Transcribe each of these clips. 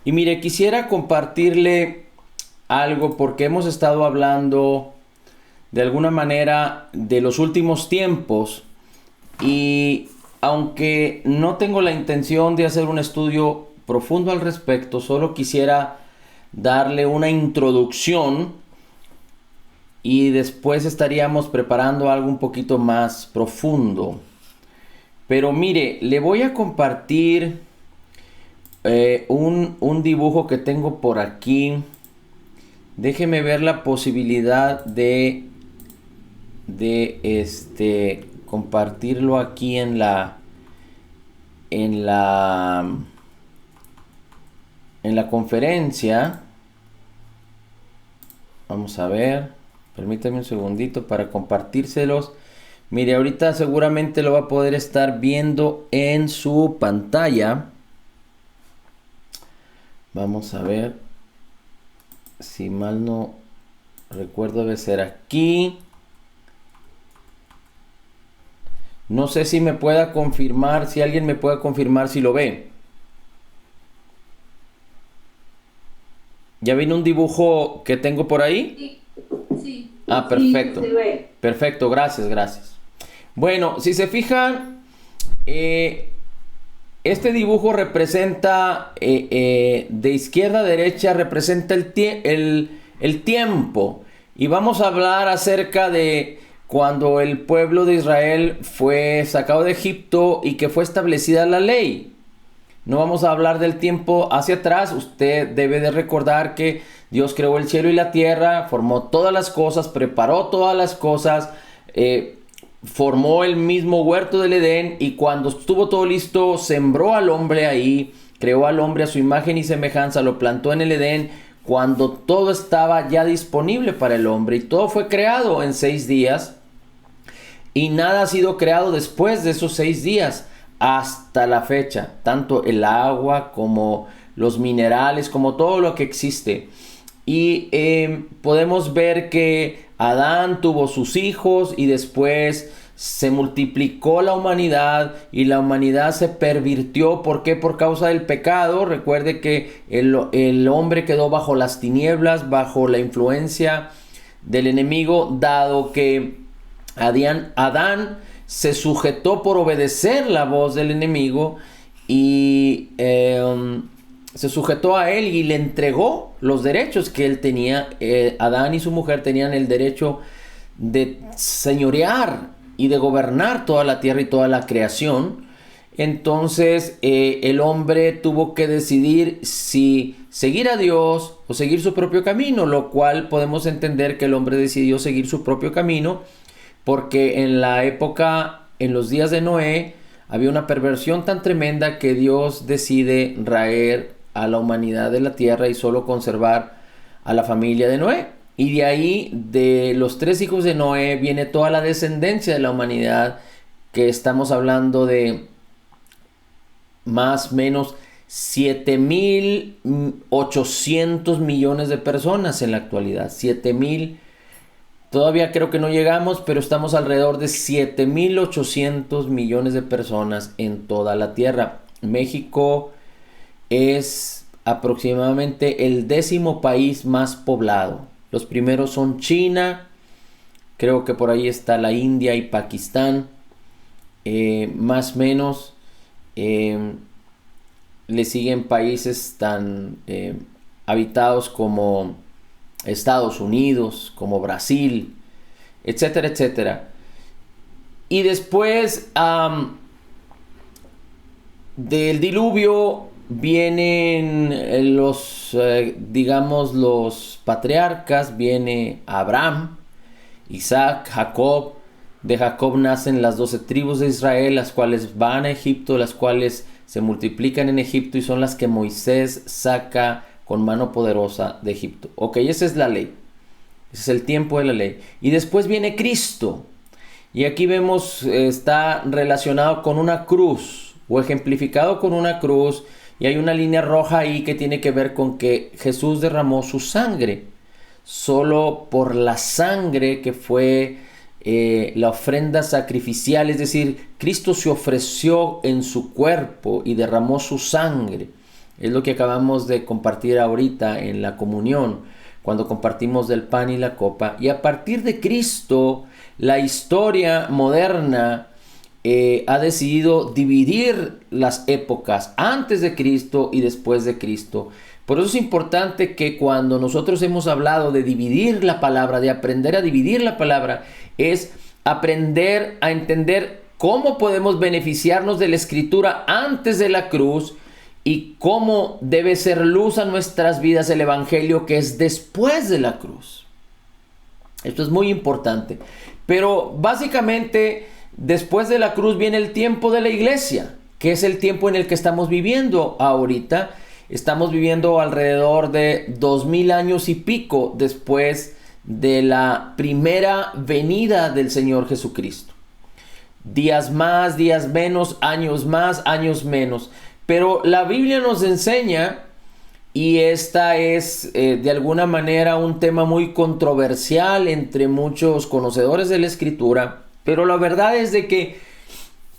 Y mire, quisiera compartirle algo porque hemos estado hablando de alguna manera de los últimos tiempos y aunque no tengo la intención de hacer un estudio profundo al respecto, solo quisiera darle una introducción y después estaríamos preparando algo un poquito más profundo. Pero mire, le voy a compartir un dibujo que tengo por aquí. Déjeme ver la posibilidad de compartirlo aquí en la conferencia. Vamos a ver, permítame un segundito para compartírselos. Mire, ahorita seguramente lo va a poder estar viendo en su pantalla. Vamos a ver, si mal no recuerdo debe ser aquí. No sé si me pueda confirmar, si alguien me pueda confirmar si lo ve. ¿Ya vino un dibujo que tengo por ahí? Sí. Ah, perfecto. Sí, se ve. Perfecto, gracias. Bueno, si se fijan, este dibujo representa, de izquierda a derecha, representa el tiempo. Y vamos a hablar acerca de cuando el pueblo de Israel fue sacado de Egipto y que fue establecida la ley. No vamos a hablar del tiempo hacia atrás. Usted debe de recordar que Dios creó el cielo y la tierra, formó todas las cosas, preparó todas las cosas, formó el mismo huerto del Edén y cuando estuvo todo listo, sembró al hombre ahí, creó al hombre a su imagen y semejanza, lo plantó en el Edén cuando todo estaba ya disponible para el hombre y todo fue creado en 6 días y nada ha sido creado después de esos 6 días hasta la fecha, tanto el agua como los minerales, como todo lo que existe. Y podemos ver que Adán tuvo sus hijos y después se multiplicó la humanidad y la humanidad se pervirtió. ¿Por qué? Por causa del pecado. Recuerde que el hombre quedó bajo las tinieblas, bajo la influencia del enemigo, dado que Adán se sujetó por obedecer la voz del enemigo y se sujetó a él y le entregó los derechos que él tenía. Adán y su mujer tenían el derecho de señorear y de gobernar toda la tierra y toda la creación. Entonces el hombre tuvo que decidir si seguir a Dios o seguir su propio camino, lo cual podemos entender que el hombre decidió seguir su propio camino porque en la época, en los días de Noé, había una perversión tan tremenda que Dios decide raer a la humanidad de la tierra y solo conservar a la familia de Noé. Y de ahí, de los 3 hijos de Noé, viene toda la descendencia de la humanidad, que estamos hablando de más o menos 7.800 millones de personas en la actualidad. 7.000, todavía creo que no llegamos, pero estamos alrededor de 7.800 millones de personas en toda la tierra. México es aproximadamente el 10º país más poblado. Los primeros son China, creo que por ahí está la India y Pakistán, más o menos. Le siguen países tan habitados como Estados Unidos, como Brasil, etcétera, etcétera. Y después del diluvio vienen los patriarcas. Viene Abraham, Isaac, Jacob. De Jacob nacen las 12 tribus de Israel, las cuales van a Egipto, las cuales se multiplican en Egipto y son las que Moisés saca con mano poderosa de Egipto. Ok, esa es la ley. Ese es el tiempo de la ley. Y después viene Cristo. Y aquí vemos, está relacionado con una cruz o ejemplificado con una cruz. Y hay una línea roja ahí que tiene que ver con que Jesús derramó su sangre. Solo por la sangre que fue la ofrenda sacrificial, es decir, Cristo se ofreció en su cuerpo y derramó su sangre. Es lo que acabamos de compartir ahorita en la comunión, cuando compartimos del pan y la copa. Y a partir de Cristo, la historia moderna ha decidido dividir las épocas antes de Cristo y después de Cristo. Por eso es importante que cuando nosotros hemos hablado de dividir la palabra, de aprender a dividir la palabra, es aprender a entender cómo podemos beneficiarnos de la Escritura antes de la cruz y cómo debe ser luz a nuestras vidas el Evangelio que es después de la cruz. Esto es muy importante. Pero básicamente, después de la cruz viene el tiempo de la iglesia, que es el tiempo en el que estamos viviendo ahorita. Estamos viviendo alrededor de 2000 años y pico después de la primera venida del Señor Jesucristo. Días más, días menos, años más, años menos. Pero la Biblia nos enseña, y esta es de alguna manera un tema muy controversial entre muchos conocedores de la Escritura, pero la verdad es de que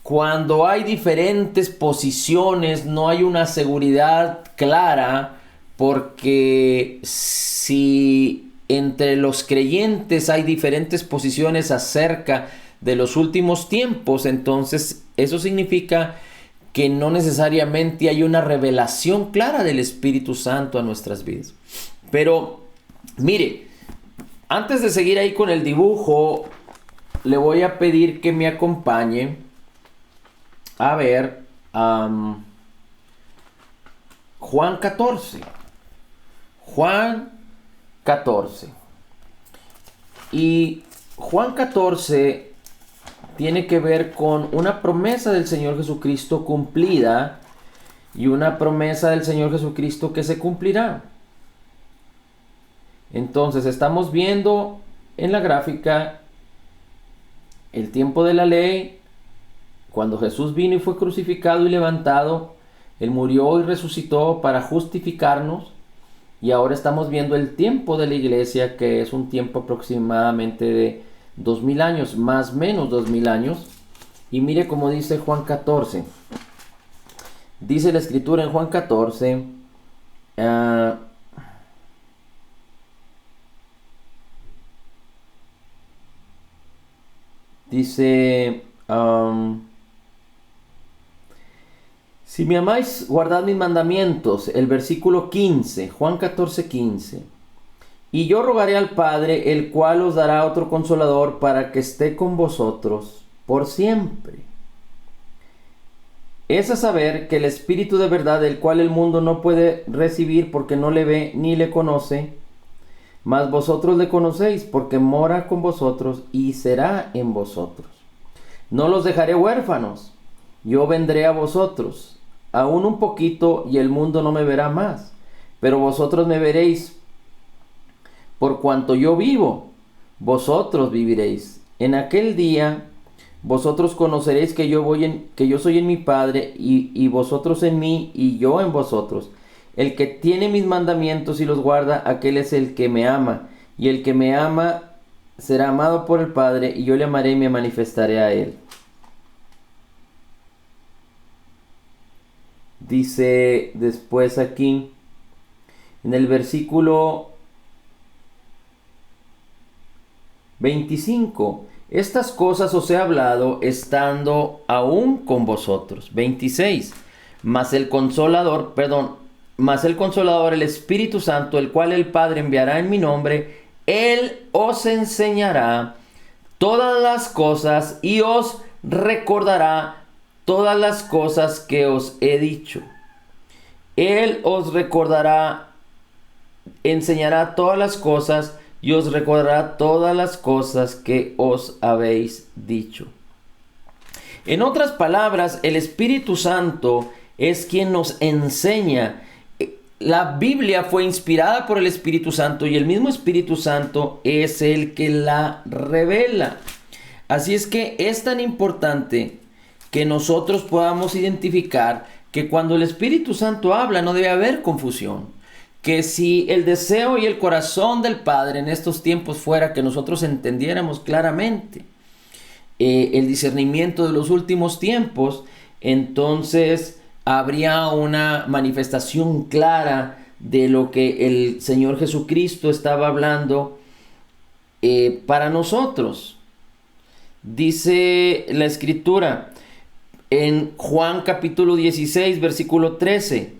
cuando hay diferentes posiciones no hay una seguridad clara, porque si entre los creyentes hay diferentes posiciones acerca de los últimos tiempos, entonces eso significa que no necesariamente hay una revelación clara del Espíritu Santo a nuestras vidas. Pero mire, antes de seguir ahí con el dibujo, le voy a pedir que me acompañe a ver Juan 14. Juan 14. Y Juan 14 tiene que ver con una promesa del Señor Jesucristo cumplida y una promesa del Señor Jesucristo que se cumplirá. Entonces estamos viendo en la gráfica el tiempo de la ley. Cuando Jesús vino y fue crucificado y levantado, Él murió y resucitó para justificarnos. Y ahora estamos viendo el tiempo de la iglesia, que es un tiempo aproximadamente de 2000 años, más o menos 2000 años. Y mire cómo dice Juan 14. Dice la Escritura en Juan 14. Dice... si me amáis, guardad mis mandamientos. El versículo 15, Juan 14, 15. Y yo rogaré al Padre, el cual os dará otro consolador para que esté con vosotros por siempre. Es a saber que el Espíritu de verdad, el cual el mundo no puede recibir porque no le ve ni le conoce, mas vosotros le conocéis porque mora con vosotros y será en vosotros. No los dejaré huérfanos, yo vendré a vosotros. Aún un poquito y el mundo no me verá más, pero vosotros me veréis. Por cuanto yo vivo, vosotros viviréis. En aquel día vosotros conoceréis que yo soy en mi Padre, y vosotros en mí, y yo en vosotros. El que tiene mis mandamientos y los guarda, aquel es el que me ama. Y el que me ama será amado por el Padre, y yo le amaré y me manifestaré a él. Dice después aquí, en el versículo 25, estas cosas os he hablado estando aún con vosotros. 26, mas el Consolador, el Espíritu Santo, el cual el Padre enviará en mi nombre, Él os enseñará todas las cosas y os recordará todas las cosas que os he dicho. Él os recordará, enseñará todas las cosas y os recordará todas las cosas que os habéis dicho. En otras palabras, el Espíritu Santo es quien nos enseña. La Biblia fue inspirada por el Espíritu Santo y el mismo Espíritu Santo es el que la revela. Así es que es tan importante que nosotros podamos identificar que cuando el Espíritu Santo habla no debe haber confusión. Que si el deseo y el corazón del Padre en estos tiempos fuera que nosotros entendiéramos claramente el discernimiento de los últimos tiempos, entonces habría una manifestación clara de lo que el Señor Jesucristo estaba hablando para nosotros. Dice la Escritura en Juan capítulo 16, versículo 13: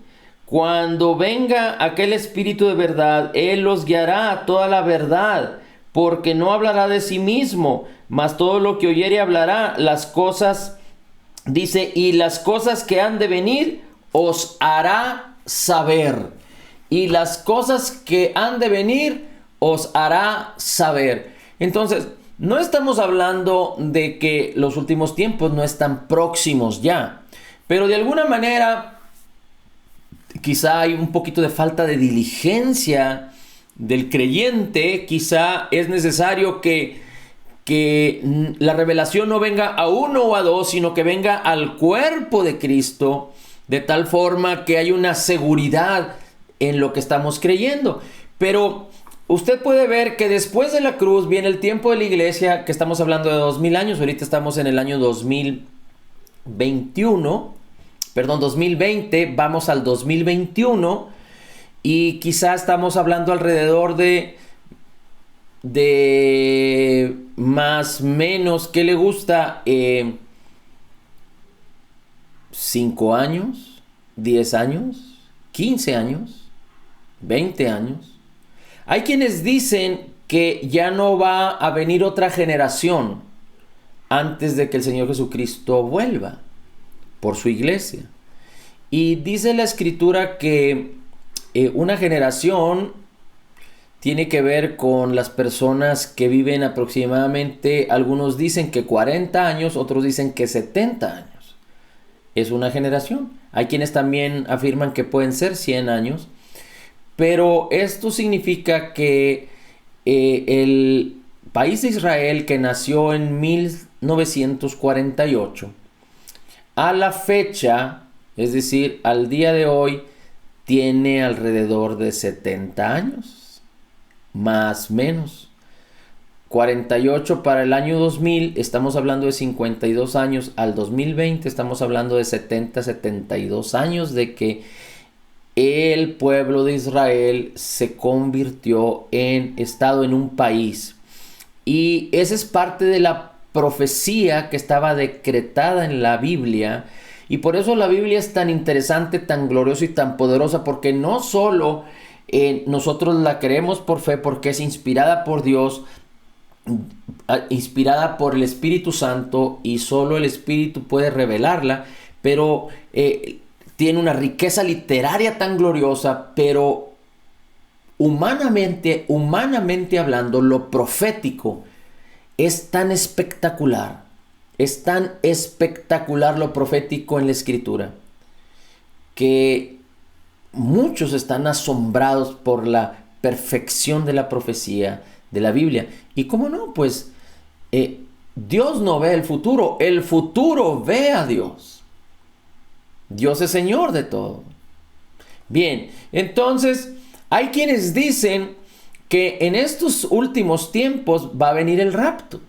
cuando venga aquel Espíritu de verdad, Él los guiará a toda la verdad, porque no hablará de sí mismo, mas todo lo que oyere hablará, las cosas, dice, y las cosas que han de venir os hará saber. Y las cosas que han de venir os hará saber. Entonces, no estamos hablando de que los últimos tiempos no están próximos ya, pero de alguna manera quizá hay un poquito de falta de diligencia del creyente. Quizá es necesario que la revelación no venga a uno o a dos, sino que venga al cuerpo de Cristo, de tal forma que hay una seguridad en lo que estamos creyendo. Pero usted puede ver que después de la cruz viene el tiempo de la iglesia, que estamos hablando de 2000 años. Ahorita estamos en el año 2020, vamos al 2021, y quizá estamos hablando alrededor de más o menos, ¿qué le gusta? 5 años, 10 años, 15 años, 20 años. Hay quienes dicen que ya no va a venir otra generación antes de que el Señor Jesucristo vuelva por su iglesia. Y dice la Escritura que una generación tiene que ver con las personas que viven aproximadamente, algunos dicen que 40 años, otros dicen que 70 años. Es una generación. Hay quienes también afirman que pueden ser 100 años. Pero esto significa que el país de Israel, que nació en 1948, a la fecha, es decir, al día de hoy, tiene alrededor de 70 años. Más o menos. 48 para el año 2000, estamos hablando de 52 años. Al 2020 estamos hablando de 72 años de que el pueblo de Israel se convirtió en estado, en un país. Y esa es parte de la profecía que estaba decretada en la Biblia. Y por eso la Biblia es tan interesante, tan gloriosa y tan poderosa, porque no solo nosotros la creemos por fe, porque es inspirada por Dios, inspirada por el Espíritu Santo, y solo el Espíritu puede revelarla, pero tiene una riqueza literaria tan gloriosa. Pero humanamente hablando, lo profético es tan espectacular lo profético en la Escritura, que muchos están asombrados por la perfección de la profecía de la Biblia. Y cómo no, pues Dios no ve el futuro ve a Dios. Dios es Señor de todo. Bien, entonces hay quienes dicen que en estos últimos tiempos va a venir el rapto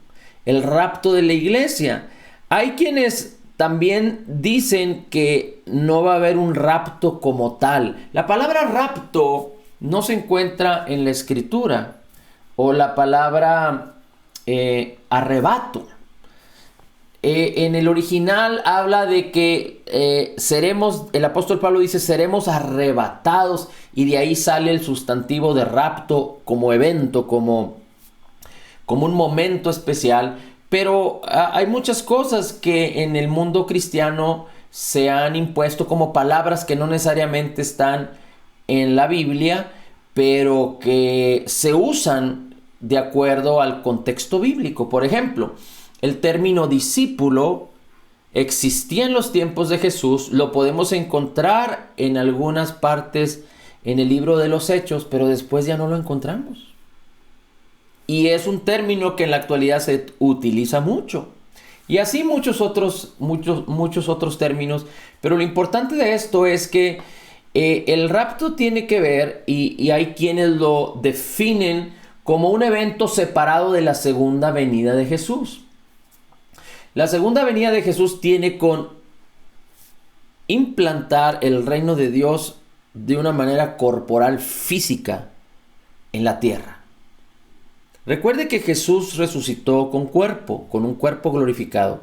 de la iglesia. Hay quienes también dicen que no va a haber un rapto como tal. La palabra rapto no se encuentra en la Escritura, o la palabra arrebato. En el original habla de que el apóstol Pablo dice seremos arrebatados, y de ahí sale el sustantivo de rapto como evento, como un momento especial. Pero hay muchas cosas que en el mundo cristiano se han impuesto como palabras que no necesariamente están en la Biblia, pero que se usan de acuerdo al contexto bíblico. Por ejemplo, el término discípulo existía en los tiempos de Jesús. Lo podemos encontrar en algunas partes en el libro de los Hechos, pero después ya no lo encontramos. Y es un término que en la actualidad se utiliza mucho. Y así muchos otros términos. Pero lo importante de esto es que el rapto tiene que ver, y hay quienes lo definen como un evento separado de la segunda venida de Jesús. La segunda venida de Jesús tiene con implantar el reino de Dios de una manera corporal, física, en la tierra. Recuerde que Jesús resucitó con un cuerpo glorificado.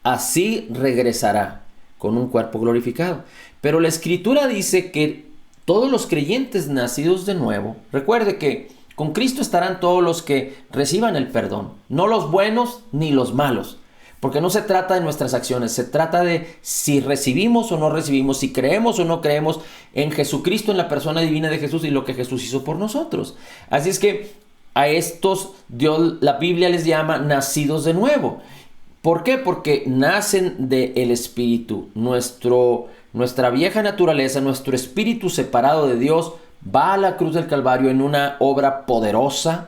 Así regresará con un cuerpo glorificado. Pero la Escritura dice que todos los creyentes nacidos de nuevo, recuerde que con Cristo estarán todos los que reciban el perdón, no los buenos ni los malos. Porque no se trata de nuestras acciones, se trata de si recibimos o no recibimos, si creemos o no creemos en Jesucristo, en la persona divina de Jesús y lo que Jesús hizo por nosotros. Así es que a estos Dios, la Biblia les llama nacidos de nuevo. ¿Por qué? Porque nacen del Espíritu. Nuestra vieja naturaleza, nuestro espíritu separado de Dios, va a la cruz del Calvario en una obra poderosa,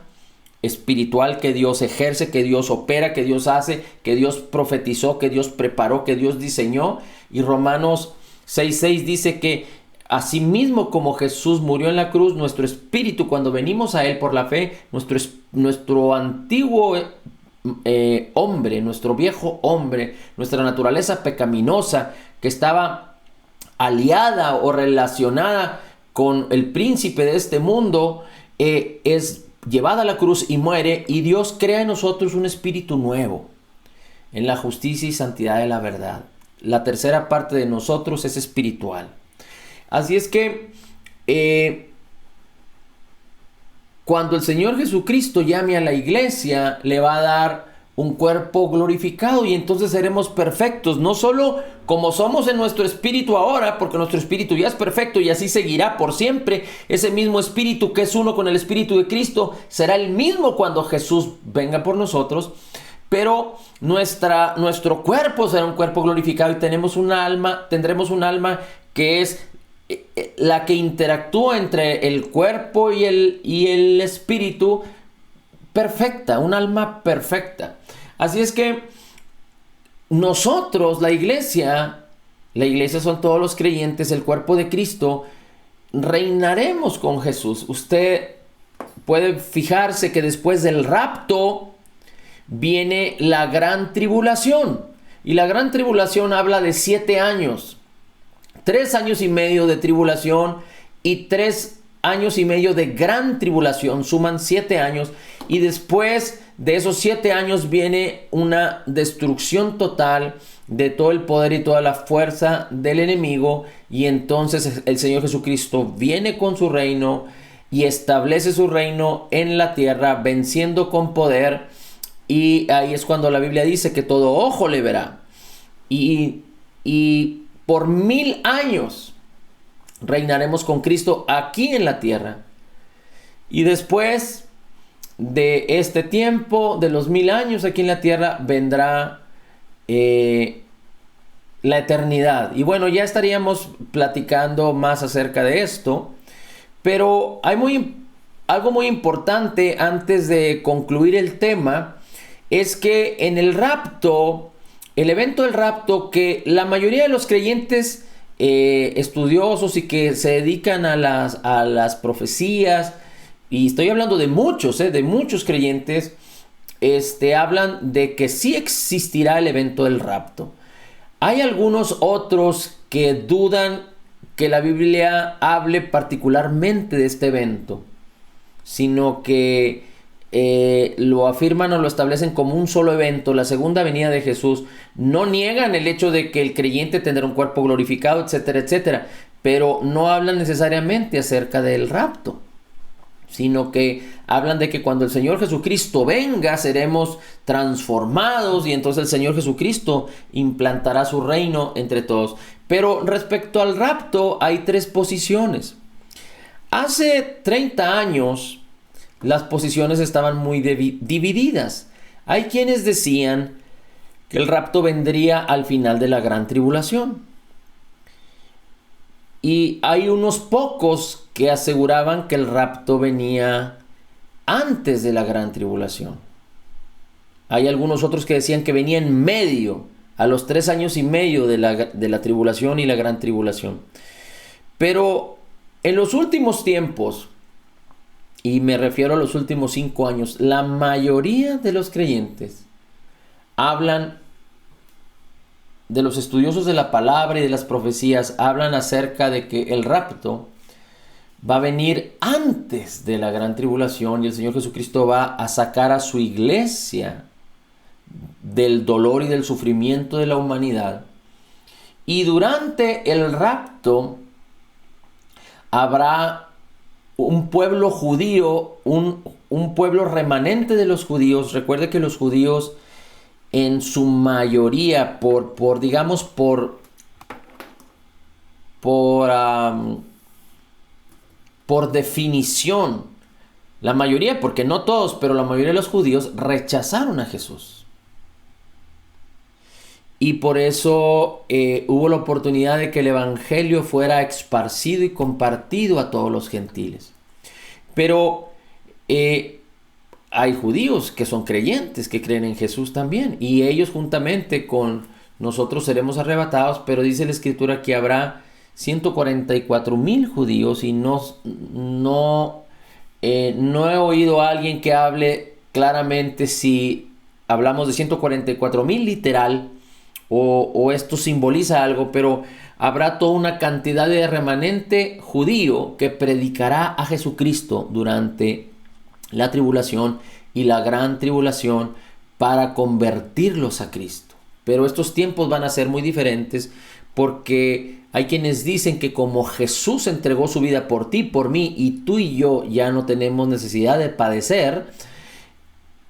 espiritual, que Dios ejerce, que Dios opera, que Dios hace, que Dios profetizó, que Dios preparó, que Dios diseñó. Y Romanos 6:6 dice que asimismo como Jesús murió en la cruz, nuestro espíritu, cuando venimos a Él por la fe, nuestro antiguo hombre, nuestro viejo hombre, nuestra naturaleza pecaminosa que estaba aliada o relacionada con el príncipe de este mundo, es llevada a la cruz y muere, y Dios crea en nosotros un espíritu nuevo, en la justicia y santidad de la verdad. La tercera parte de nosotros es espiritual. Así es que cuando el Señor Jesucristo llame a la iglesia, le va a dar un cuerpo glorificado y entonces seremos perfectos, no solo como somos en nuestro espíritu ahora, porque nuestro espíritu ya es perfecto y así seguirá por siempre. Ese mismo espíritu que es uno con el espíritu de Cristo será el mismo cuando Jesús venga por nosotros, pero nuestro cuerpo será un cuerpo glorificado y tendremos un alma que es la que interactúa entre el cuerpo y el espíritu, perfecta, un alma perfecta. Así es que nosotros, la iglesia son todos los creyentes, el cuerpo de Cristo, reinaremos con Jesús. Usted puede fijarse que después del rapto viene la gran tribulación. Y la gran tribulación habla de 7 años. 3 años y medio de tribulación y 3 años y medio de gran tribulación, suman 7 años, y después de esos 7 años viene una destrucción total de todo el poder y toda la fuerza del enemigo, y entonces el Señor Jesucristo viene con su reino y establece su reino en la tierra, venciendo con poder, y ahí es cuando la Biblia dice que todo ojo le verá, y por 1000 años reinaremos con Cristo aquí en la tierra. Y después de este tiempo, de los 1000 años aquí en la tierra, vendrá la eternidad. Y bueno, ya estaríamos platicando más acerca de esto. Pero hay algo muy importante antes de concluir el tema. Es que en el rapto, el evento del rapto, que la mayoría de los creyentes estudiosos y que se dedican a las profecías, y estoy hablando de muchos creyentes, hablan de que sí existirá el evento del rapto. Hay algunos otros que dudan que la Biblia hable particularmente de este evento, sino que lo afirman o lo establecen como un solo evento, la segunda venida de Jesús. No niegan el hecho de que el creyente tendrá un cuerpo glorificado, etcétera, etcétera, pero no hablan necesariamente acerca del rapto, sino que hablan de que cuando el Señor Jesucristo venga seremos transformados y entonces el Señor Jesucristo implantará su reino entre todos. Pero respecto al rapto hay 3 posiciones. Hace 30 años las posiciones estaban muy divididas. Hay quienes decían que el rapto vendría al final de la gran tribulación. Y hay unos pocos que aseguraban que el rapto venía antes de la gran tribulación. Hay algunos otros que decían que venía en medio, a los 3 años y medio de la tribulación y la gran tribulación. Pero en los últimos tiempos, y me refiero a los últimos 5 años, la mayoría de los creyentes hablan de los estudiosos de la palabra y de las profecías hablan acerca de que el rapto va a venir antes de la gran tribulación y el Señor Jesucristo va a sacar a su iglesia del dolor y del sufrimiento de la humanidad. Y durante el rapto habrá un pueblo judío, un pueblo remanente de los judíos. Recuerde que los judíos en su mayoría, por definición, la mayoría, porque no todos, pero la mayoría de los judíos rechazaron a Jesús. Y por eso hubo la oportunidad de que el evangelio fuera esparcido y compartido a todos los gentiles. Pero hay judíos que son creyentes, que creen en Jesús también. Y ellos juntamente con nosotros seremos arrebatados. Pero dice la Escritura que habrá 144,000 judíos. Y no he oído a alguien que hable claramente si hablamos de 144,000 literal o esto simboliza algo, pero habrá toda una cantidad de remanente judío que predicará a Jesucristo durante la tribulación y la gran tribulación para convertirlos a Cristo. Pero estos tiempos van a ser muy diferentes porque hay quienes dicen que como Jesús entregó su vida por ti, por mí, y tú y yo ya no tenemos necesidad de padecer,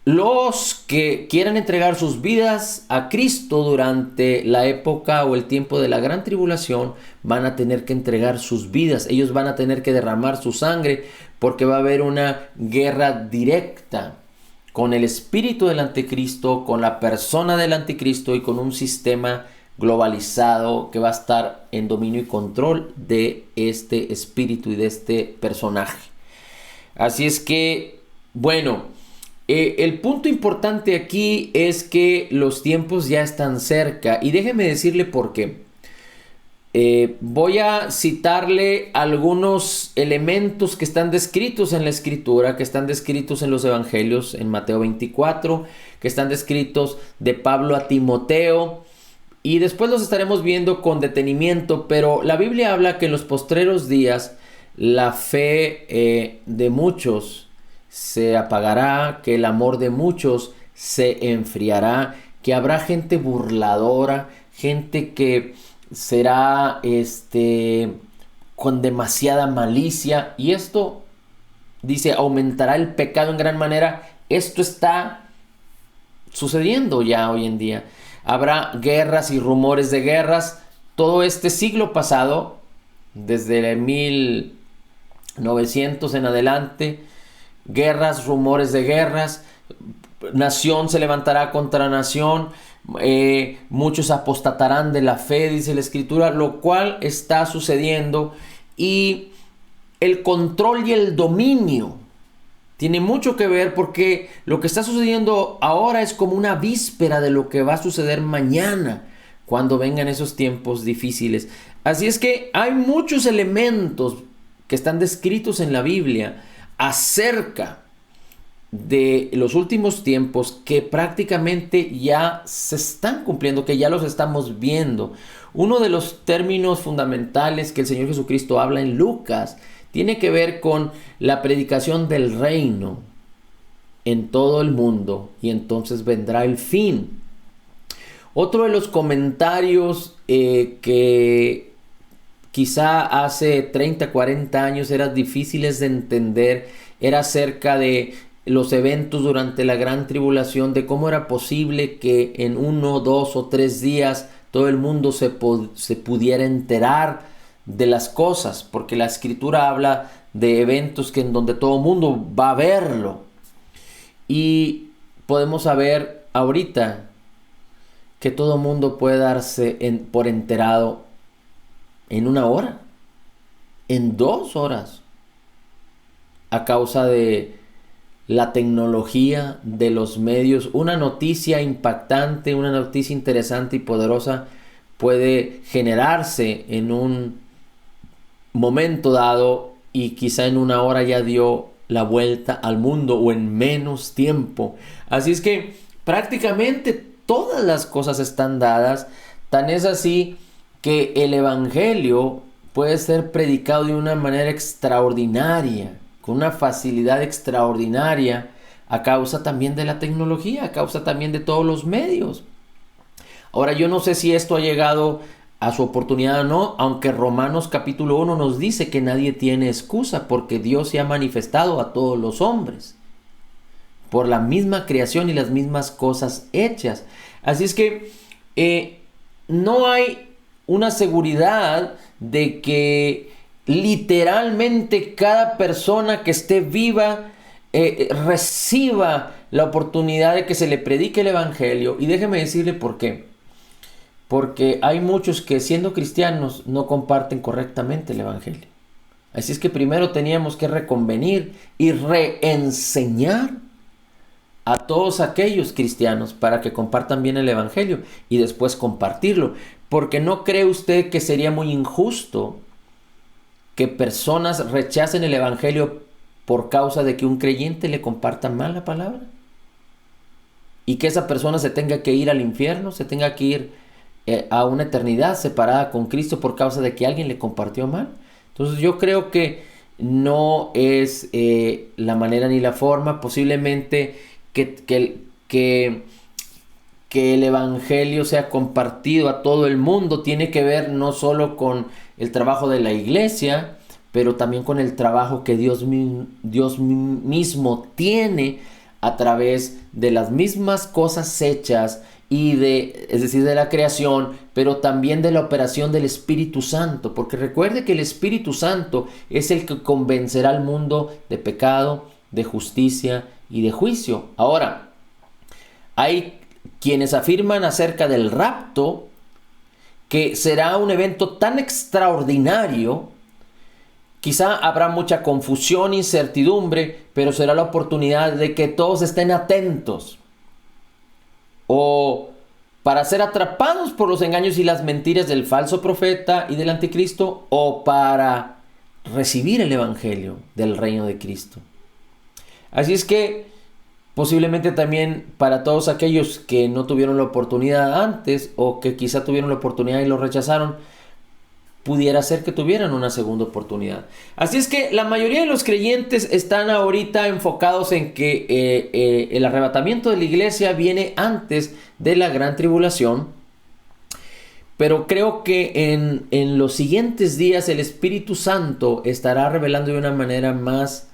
los que quieran entregar sus vidas a Cristo durante la época o el tiempo de la gran tribulación van a tener que entregar sus vidas. Ellos van a tener que derramar su sangre porque va a haber una guerra directa con el espíritu del anticristo, con la persona del anticristo y con un sistema globalizado que va a estar en dominio y control de este espíritu y de este personaje. Así es que, bueno, el punto importante aquí es que los tiempos ya están cerca y déjeme decirle por qué. Voy a citarle algunos elementos que están descritos en la Escritura, que están descritos en los Evangelios, en Mateo 24, que están descritos de Pablo a Timoteo, y después los estaremos viendo con detenimiento, pero la Biblia habla que en los postreros días la fe de muchos se apagará, que el amor de muchos se enfriará, que habrá gente burladora, gente que será con demasiada malicia, y esto dice aumentará el pecado en gran manera. Esto está sucediendo ya hoy en día. Habrá guerras y rumores de guerras. Todo este siglo pasado, desde el 1900 en adelante, guerras, rumores de guerras, nación se levantará contra nación, muchos apostatarán de la fe, dice la Escritura, lo cual está sucediendo, y el control y el dominio tiene mucho que ver porque lo que está sucediendo ahora es como una víspera de lo que va a suceder mañana cuando vengan esos tiempos difíciles. Así es que hay muchos elementos que están descritos en la Biblia acerca de los últimos tiempos que prácticamente ya se están cumpliendo, que ya los estamos viendo. Uno de los términos fundamentales que el Señor Jesucristo habla en Lucas tiene que ver con la predicación del reino en todo el mundo, y entonces vendrá el fin. Otro de los comentarios que quizá hace 30, 40 años eran difíciles de entender, era acerca de los eventos durante la gran tribulación, de cómo era posible que en 1, 2 o 3 días todo el mundo se pudiera enterar de las cosas, porque la Escritura habla de eventos que en donde todo el mundo va a verlo. Y podemos saber ahorita que todo el mundo puede darse por enterado en 1 hora, en 2 horas, a causa de la tecnología, de los medios. Una noticia impactante, una noticia interesante y poderosa puede generarse en un momento dado y quizá en 1 hora ya dio la vuelta al mundo o en menos tiempo. Así es que prácticamente todas las cosas están dadas. Tan es así que el Evangelio puede ser predicado de una manera extraordinaria, con una facilidad extraordinaria, a causa también de la tecnología, a causa también de todos los medios. Ahora, yo no sé si esto ha llegado a su oportunidad o no, aunque Romanos capítulo 1 nos dice que nadie tiene excusa, porque Dios se ha manifestado a todos los hombres por la misma creación y las mismas cosas hechas. Así es que no hay una seguridad de que literalmente cada persona que esté viva reciba la oportunidad de que se le predique el Evangelio. Y déjeme decirle por qué. Porque hay muchos que, siendo cristianos, no comparten correctamente el Evangelio. Así es que primero teníamos que reconvenir y reenseñar a todos aquellos cristianos para que compartan bien el Evangelio y después compartirlo. Porque ¿no cree usted que sería muy injusto que personas rechacen el Evangelio por causa de que un creyente le comparta mal la palabra? Y que esa persona se tenga que ir al infierno, se tenga que ir a una eternidad separada con Cristo por causa de que alguien le compartió mal. Entonces yo creo que no es la manera ni la forma. Posiblemente que el Evangelio sea compartido a todo el mundo tiene que ver no solo con el trabajo de la iglesia, pero también con el trabajo que Dios mismo tiene a través de las mismas cosas hechas es decir, de la creación, pero también de la operación del Espíritu Santo, porque recuerde que el Espíritu Santo es el que convencerá al mundo de pecado, de justicia y de juicio. Ahora, hay quienes afirman acerca del rapto que será un evento tan extraordinario. Quizá habrá mucha confusión, incertidumbre, pero será la oportunidad de que todos estén atentos, o para ser atrapados por los engaños y las mentiras del falso profeta y del anticristo, o para recibir el Evangelio del reino de Cristo. Así es que posiblemente también para todos aquellos que no tuvieron la oportunidad antes, o que quizá tuvieron la oportunidad y lo rechazaron, pudiera ser que tuvieran una segunda oportunidad. Así es que la mayoría de los creyentes están ahorita enfocados en que el arrebatamiento de la iglesia viene antes de la gran tribulación. Pero creo que en los siguientes días el Espíritu Santo estará revelando de una manera más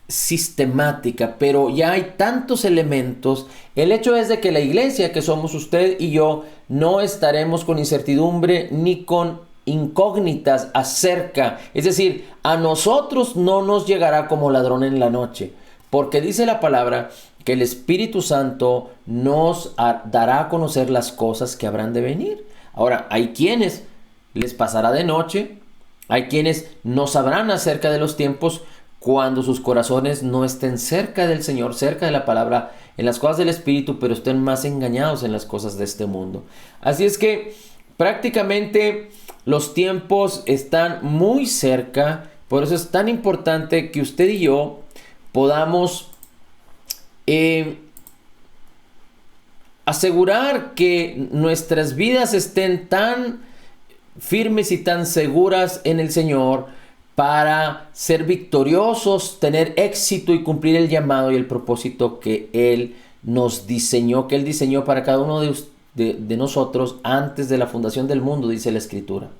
sistemática, pero ya hay tantos elementos. El hecho es de que la iglesia, que somos usted y yo, no estaremos con incertidumbre ni con incógnitas acerca, es decir, a nosotros no nos llegará como ladrón en la noche, porque dice la palabra que el Espíritu Santo nos dará a conocer las cosas que habrán de venir. Ahora, hay quienes les pasará de noche, hay quienes no sabrán acerca de los tiempos cuando sus corazones no estén cerca del Señor, cerca de la palabra, en las cosas del Espíritu, pero estén más engañados en las cosas de este mundo. Así es que prácticamente los tiempos están muy cerca, por eso es tan importante que usted y yo podamos asegurar que nuestras vidas estén tan firmes y tan seguras en el Señor para ser victoriosos, tener éxito y cumplir el llamado y el propósito que Él nos diseñó, que Él diseñó para cada uno de nosotros antes de la fundación del mundo, dice la Escritura.